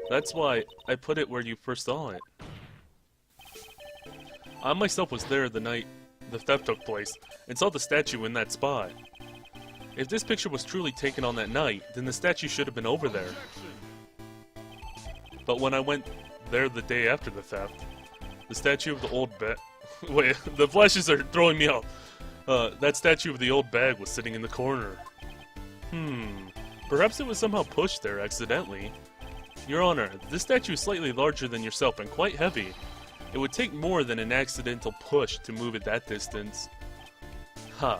That's why I put it where you first saw it. I myself was there the night the theft took place, and saw the statue in that spot. If this picture was truly taken on that night, then the statue should have been over there. But when I went there the day after the theft, the statue of the old bag... Wait, the flashes are throwing me off. That statue of the old bag was sitting in the corner. Perhaps it was somehow pushed there accidentally. Your Honor, this statue is slightly larger than yourself and quite heavy. It would take more than an accidental push to move it that distance. Ha.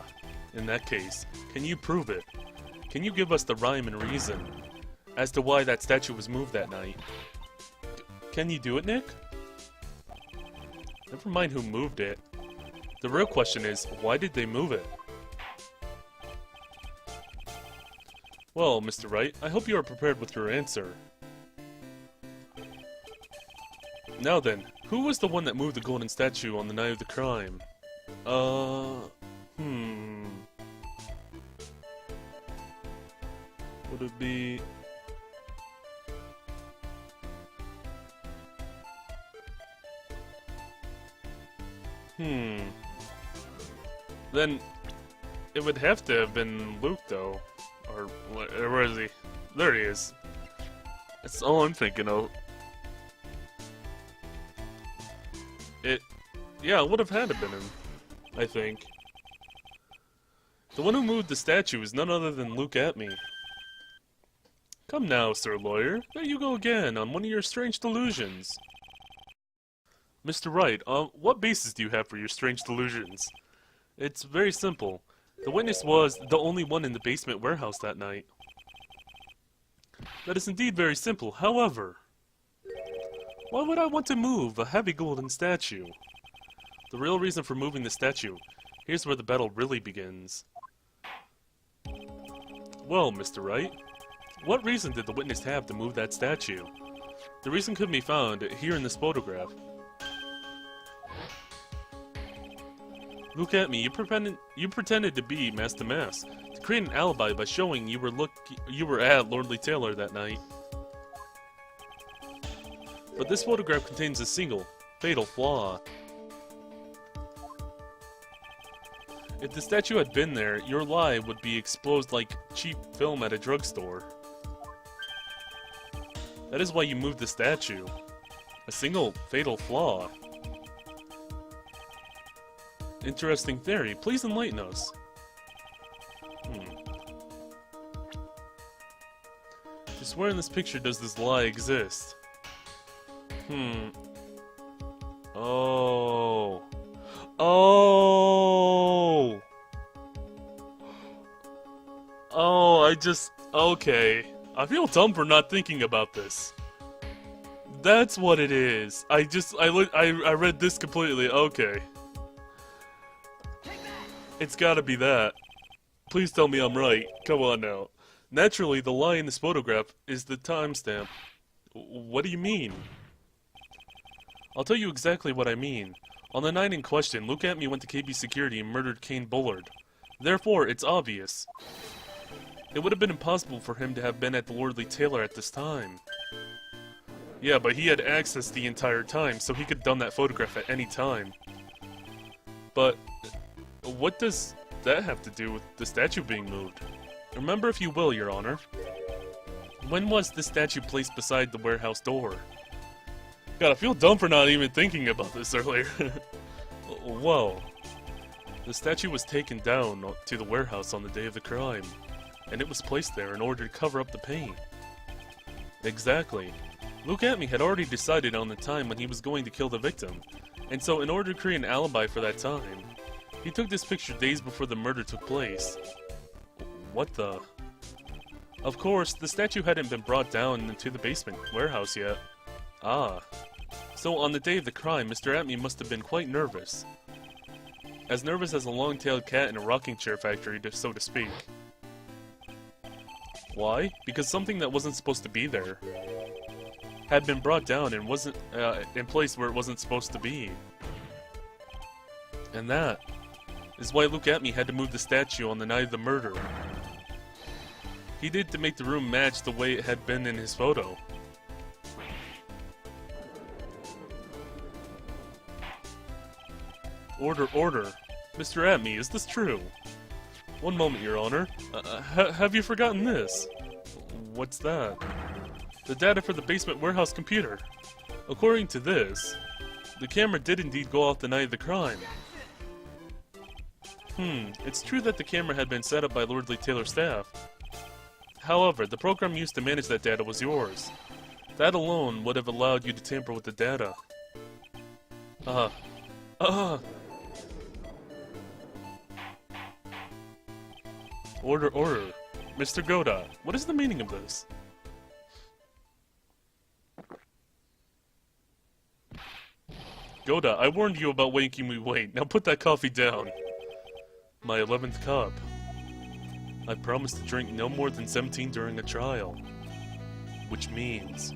In that case, can you prove it? Can you give us the rhyme and reason as to why that statue was moved that night? Can you do it, Nick? Never mind who moved it. The real question is, why did they move it? Well, Mr. Wright, I hope you are prepared with your answer. Now then, who was the one that moved the golden statue on the night of the crime? Would it be... Then, it would have to have been Luke, though. Or where is he? There he is. That's all I'm thinking of. Yeah, it would have had to been him, I think. The one who moved the statue is none other than Luke Atme. Come now, Sir Lawyer. There you go again, on one of your strange delusions. Mr. Wright, what basis do you have for your strange delusions? It's very simple. The witness was the only one in the basement warehouse that night. That is indeed very simple, however... Why would I want to move a heavy golden statue? The real reason for moving the statue, here's where the battle really begins. Well, Mr. Wright, what reason did the witness have to move that statue? The reason could be found here in this photograph. Look at me, you pretended to be Master Mass to create an alibi by showing you were at Lordly Taylor that night. But this photograph contains a single, fatal flaw. If the statue had been there, your lie would be exposed like cheap film at a drugstore. That is why you moved the statue. A single, fatal flaw. Interesting theory. Please enlighten us. Just where in this picture does this lie exist? Oh. Oh! Oh, okay. I feel dumb for not thinking about this. That's what it is. I read this completely. Okay. It's gotta be that. Please tell me I'm right. Come on now. Naturally, the lie in this photograph is the timestamp. What do you mean? I'll tell you exactly what I mean. On the night in question, Luke Atme went to KB Security and murdered Kane Bullard. Therefore, it's obvious. It would have been impossible for him to have been at the Lordly Taylor at this time. Yeah, but he had access the entire time, so he could have done that photograph at any time. But what does that have to do with the statue being moved? Remember if you will, Your Honor. When was the statue placed beside the warehouse door? God, I feel dumb for not even thinking about this earlier. Whoa. The statue was taken down to the warehouse on the day of the crime, and it was placed there in order to cover up the paint. Exactly. Luke Atme had already decided on the time when he was going to kill the victim, and so in order to create an alibi for that time, he took this picture days before the murder took place. What the... Of course, the statue hadn't been brought down into the basement warehouse yet. Ah. So on the day of the crime, Mr. Atme must have been quite nervous. As nervous as a long-tailed cat in a rocking chair factory, so to speak. Why? Because something that wasn't supposed to be there had been brought down and wasn't in place where it wasn't supposed to be. And that is why Luke Atme had to move the statue on the night of the murder. He did to make the room match the way it had been in his photo. Order, order. Mr. Atme, is this true? One moment, Your Honor. Have you forgotten this? What's that? The data for the basement warehouse computer. According to this, the camera did indeed go off the night of the crime. It's true that the camera had been set up by Lordly Taylor's staff. However, the program used to manage that data was yours. That alone would have allowed you to tamper with the data. Order, order. Mr. Goda, what is the meaning of this? Goda, I warned you about making me wait. Now put that coffee down. My 11th cup. I promised to drink no more than 17 during a trial. Which means,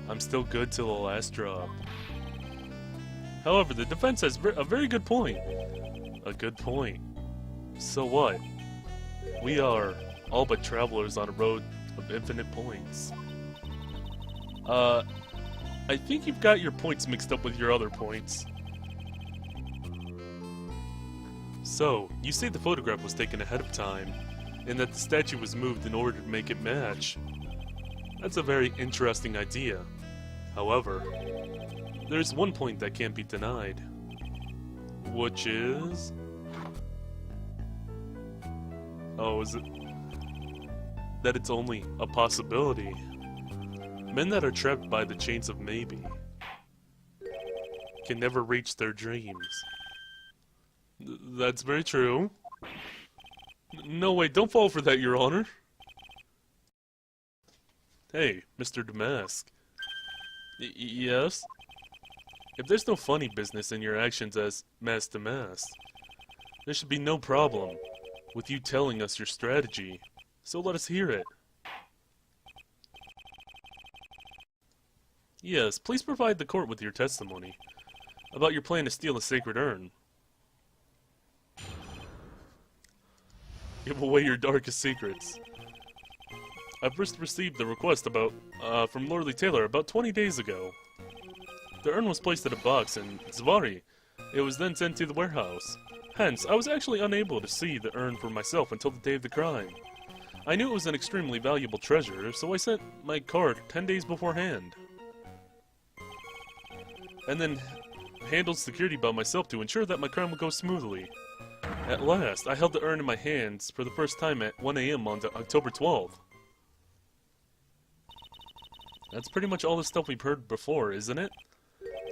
I'm still good till the last drop. However, the defense has a very good point. A good point. So what? We are all but travelers on a road of infinite points. I think you've got your points mixed up with your other points. So, you say the photograph was taken ahead of time, and that the statue was moved in order to make it match. That's a very interesting idea. However, there's one point that can't be denied. Which is... Oh, is it... that it's only a possibility. Men that are trapped by the chains of maybe can never reach their dreams. That's very true. No, wait, don't fall for that, Your Honor. Hey, Mr. Damask. Yes? If there's no funny business in your actions as Mas Damask, there should be no problem with you telling us your strategy. So let us hear it. Yes, please provide the court with your testimony about your plan to steal a sacred urn. Give away your darkest secrets. I first received the request from Lordly Taylor about 20 days ago. The urn was placed in a box in Zvari. It was then sent to the warehouse. Hence, I was actually unable to see the urn for myself until the day of the crime. I knew it was an extremely valuable treasure, so I sent my card 10 days beforehand. And then handled security by myself to ensure that my crime would go smoothly. At last, I held the urn in my hands for the first time at 1 AM on October 12th. That's pretty much all the stuff we've heard before, isn't it?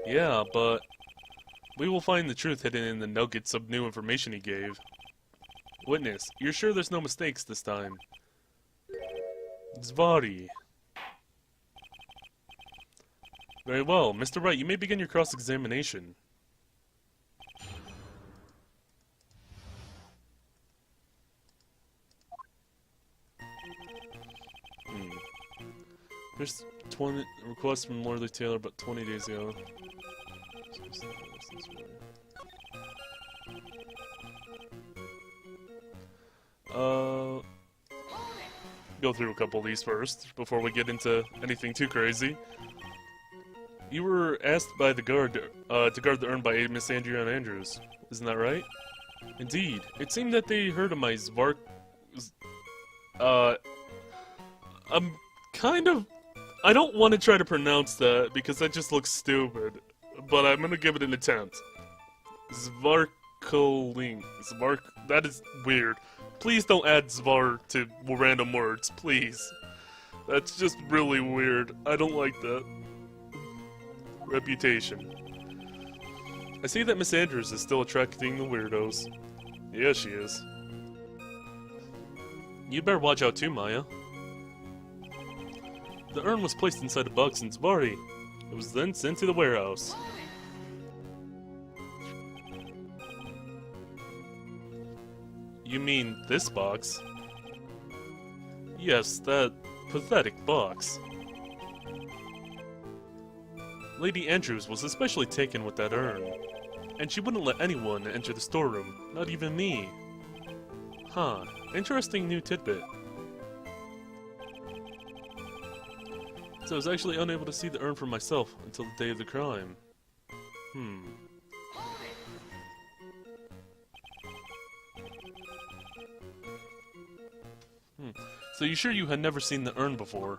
Yeah, but we will find the truth hidden in the nuggets of new information he gave. Witness, you're sure there's no mistakes this time? Zvari. Very well, Mr. Wright, you may begin your cross-examination. There's 20 requests from Lordly Taylor about 20 days ago. Go through a couple of these first, before we get into anything too crazy. You were asked by the guard to guard the urn by Miss Andrea Andrews. Isn't that right? Indeed. It seemed that they heard of my Zvark... I'm kind of... I don't want to try to pronounce that, because that just looks stupid. But I'm gonna give it an attempt. Zvarkling. That is weird. Please don't add Zvar to random words, please. That's just really weird. I don't like that. Reputation. I see that Miss Andrews is still attracting the weirdos. Yeah, she is. You better watch out too, Maya. The urn was placed inside a box in Zvari. It was then sent to the warehouse. You mean this box? Yes, that pathetic box. Lady Andrews was especially taken with that urn, and she wouldn't let anyone enter the storeroom, not even me. Huh, interesting new tidbit. So I was actually unable to see the urn for myself until the day of the crime. So you sure you had never seen the urn before?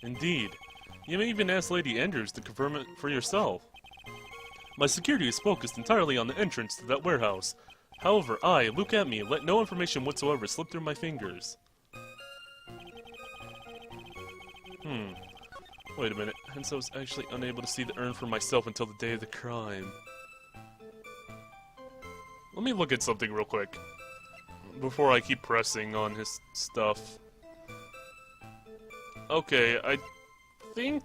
Indeed. You may even ask Lady Andrews to confirm it for yourself. My security is focused entirely on the entrance to that warehouse. However, look at me, let no information whatsoever slip through my fingers. Wait a minute. Hence I was actually unable to see the urn for myself until the day of the crime. Let me look at something real quick before I keep pressing on his stuff. Okay, I think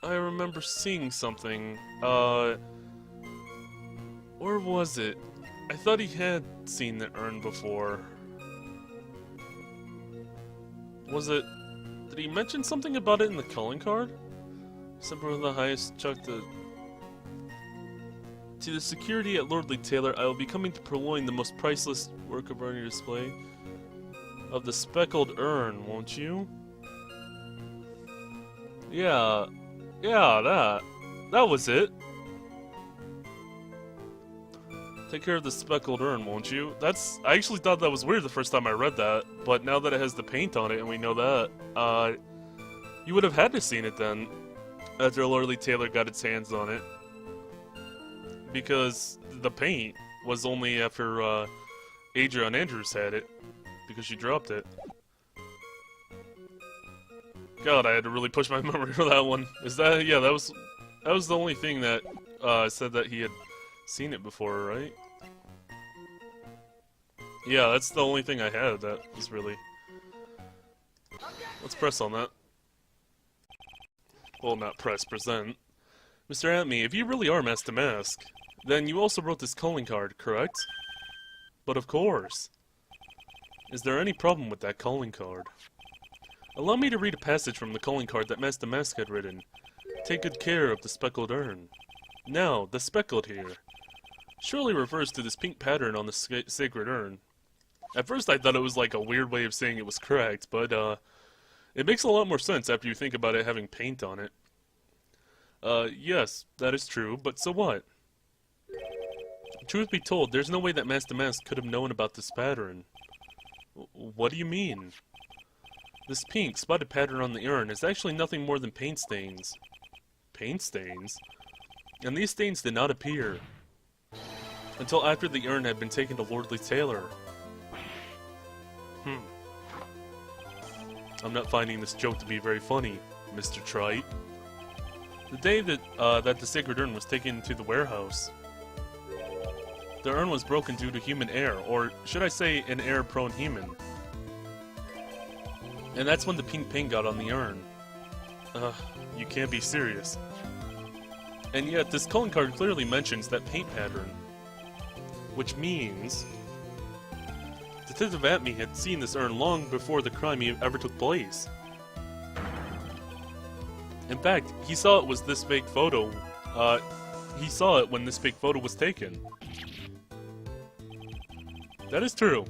I remember seeing something. Where was it? I thought he had seen the urn before. Was it... Did he mention something about it in the calling card? Somewhere with the highest chuck to the security at Lordly Taylor, I will be coming to purloin the most priceless work of art on your display of the speckled urn, won't you? Yeah, that was it. Take care of the speckled urn, won't you? I actually thought that was weird the first time I read that, but now that it has the paint on it and we know that, you would have had to seen it then, after Lordly Taylor got its hands on it. Because the paint was only after, Adrian Andrews had it, because she dropped it. God, I had to really push my memory for that one. Yeah, that was the only thing that, said that he had seen it before, right? Yeah, that's the only thing I had that was really... Let's press on that. Well, not press, present. Mr. Atme, if you really are Master Mask, then you also wrote this calling card, correct? But of course. Is there any problem with that calling card? Allow me to read a passage from the calling card that Master Mask had written. Take good care of the speckled urn. Now, the speckled here surely refers to this pink pattern on the sacred urn. At first I thought it was like a weird way of saying it was correct, but it makes a lot more sense after you think about it having paint on it. Yes, that is true, but so what? Truth be told, there's no way that Master Mask could have known about this pattern. What do you mean? This pink, spotted pattern on the urn is actually nothing more than paint stains. Paint stains? And these stains did not appear until after the urn had been taken to Lordly Taylor. I'm not finding this joke to be very funny, Mr. Wright. The day that the sacred urn was taken to the warehouse, the urn was broken due to human error, or should I say an error-prone human. And that's when the pink paint got on the urn. You can't be serious. And yet, this calling card clearly mentions that paint pattern. Which means... Detective Atme had seen this urn long before the crime ever took place. In fact, he saw it was this fake photo. He saw it when this fake photo was taken. That is true.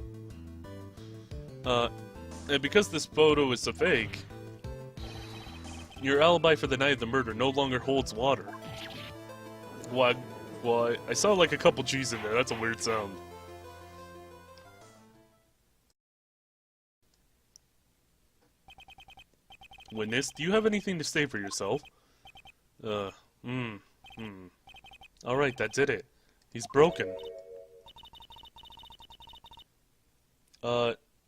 And because this photo is a fake, your alibi for the night of the murder no longer holds water. What? I saw like a couple G's in there. That's a weird sound. Witness, do you have anything to say for yourself? Alright, that did it. He's broken.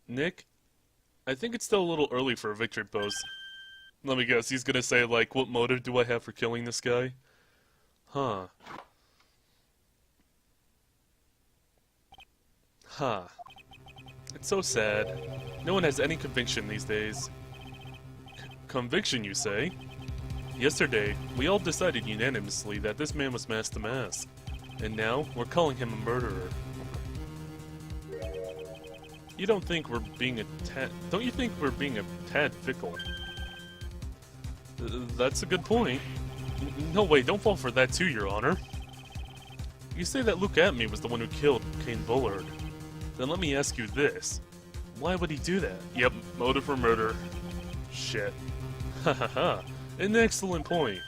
Nick? I think it's still a little early for a victory pose. Let me guess, he's gonna say, like, what motive do I have for killing this guy? Huh. It's so sad. No one has any conviction these days. Conviction, you say? Yesterday, we all decided unanimously that this man was Master Mask. And now, we're calling him a murderer. You don't think we're being a don't you think we're being a tad fickle? That's a good point. No way, don't fall for that too, Your Honor. You say that Luke Atme was the one who killed Kane Bullard. Then let me ask you this. Why would he do that? Yep, motive for murder. Shit. Hahaha. An excellent point.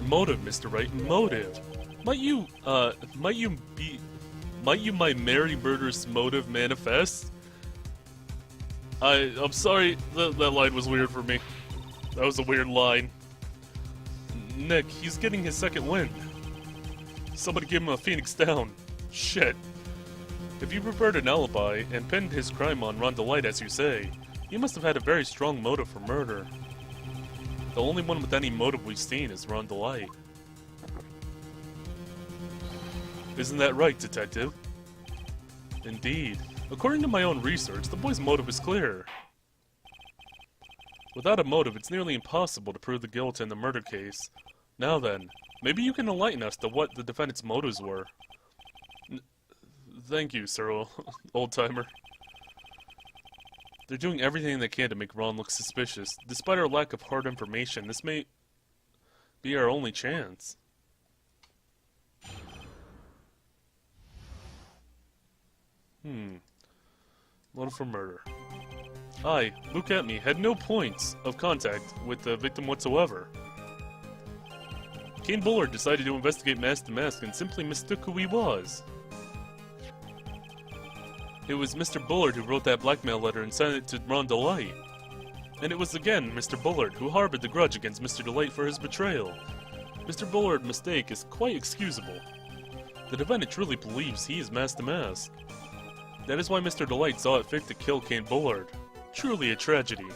Motive, Mr. Wright, motive. Might you Might you my merry murderous motive manifest? I'm sorry, that line was weird for me. That was a weird line. Nick, he's getting his second wind. Somebody give him a Phoenix down. Shit. If you prepared an alibi and pinned his crime on Ron DeLite as you say, he must have had a very strong motive for murder. The only one with any motive we've seen is Ron DeLite. Isn't that right, Detective? Indeed. According to my own research, the boy's motive is clear. Without a motive, it's nearly impossible to prove the guilt in the murder case. Now then, maybe you can enlighten us to what the defendant's motives were. Thank you, Sir Old-Timer. They're doing everything they can to make Ron look suspicious. Despite our lack of hard information, this may be our only chance. Motive for murder. I, look at me, had no points of contact with the victim whatsoever. Kane Bullard decided to investigate mask to mask and simply mistook who he was. It was Mr. Bullard who wrote that blackmail letter and sent it to Ron DeLite. And it was again Mr. Bullard who harbored the grudge against Mr. DeLite for his betrayal. Mr. Bullard's mistake is quite excusable. The defendant truly believes he is mask to mask. That is why Mr. DeLite saw it fit to kill Kane Bullard. Truly a tragedy.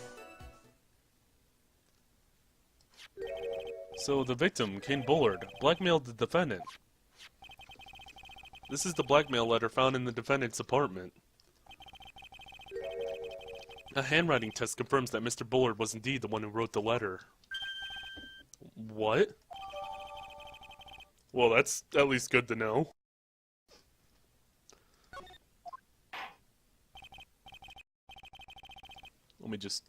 So the victim, Kane Bullard, blackmailed the defendant. This is the blackmail letter found in the defendant's apartment. A handwriting test confirms that Mr. Bullard was indeed the one who wrote the letter. What? Well, that's at least good to know. Let me just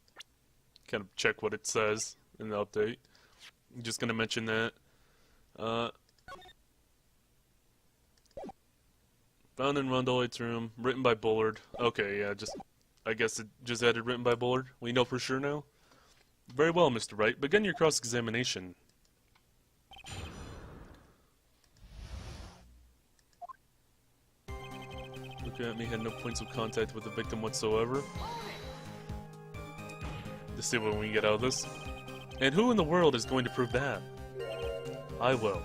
kind of check what it says in the update. I'm just gonna mention that. Found in Ron DeLite's room, written by Bullard. Okay, yeah, I guess it just added written by Bullard. We know for sure now. Very well, Mr. Wright. Begin your cross-examination. Look at me, had no points of contact with the victim whatsoever. Let's see what we can get out of this. And who in the world is going to prove that? I will.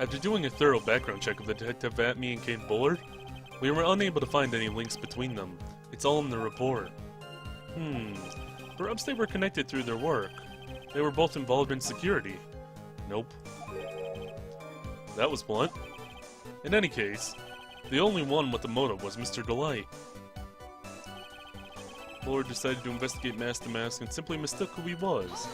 After doing a thorough background check of the detective at me and Kane Bullard, we were unable to find any links between them. It's all in the report. Perhaps they were connected through their work. They were both involved in security. Nope. That was blunt. In any case, the only one with the motive was Mr. DeLite. Bullard decided to investigate mask to mask and simply mistook who he was.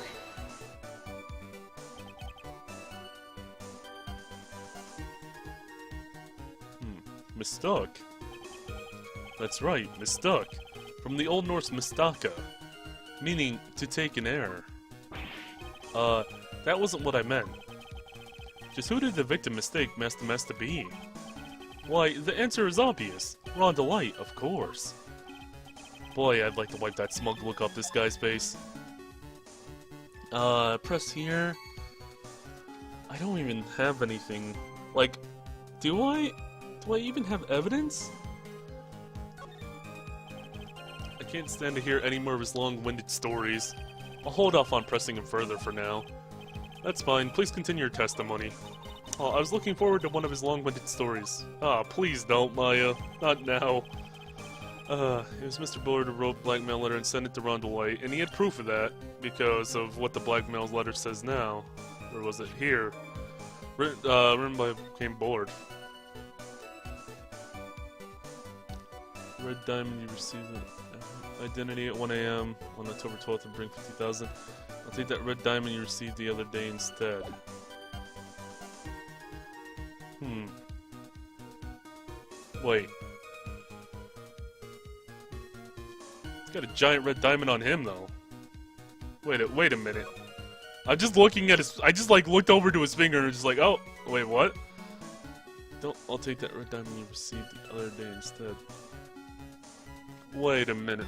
Mistook? That's right, mistook. From the Old Norse mistaka, meaning to take an error. That wasn't what I meant. Just who did the victim mistake mask to mask to be? Why, the answer is obvious. Ron DeLite, of course. Boy, I'd like to wipe that smug look off this guy's face. Press here. I don't even have anything. Like, do I even have evidence? I can't stand to hear any more of his long-winded stories. I'll hold off on pressing him further for now. That's fine, please continue your testimony. Oh, I was looking forward to one of his long-winded stories. Ah, please don't, Maya. Not now. It was Mr. Bullard who wrote blackmail letter and sent it to Ron DeLite, and he had proof of that because of what the blackmail letter says now. Or was it here? Written by Kane Bullard. Red diamond, you received it. Identity at 1 AM on October 12th and bring 50,000. I'll take that red diamond you received the other day instead. Wait. He's got a giant red diamond on him, though. Wait a minute. I'm just looking at his... I just, like, looked over to his finger and just like, oh, wait, what? I'll take that red diamond you received the other day instead. Wait a minute.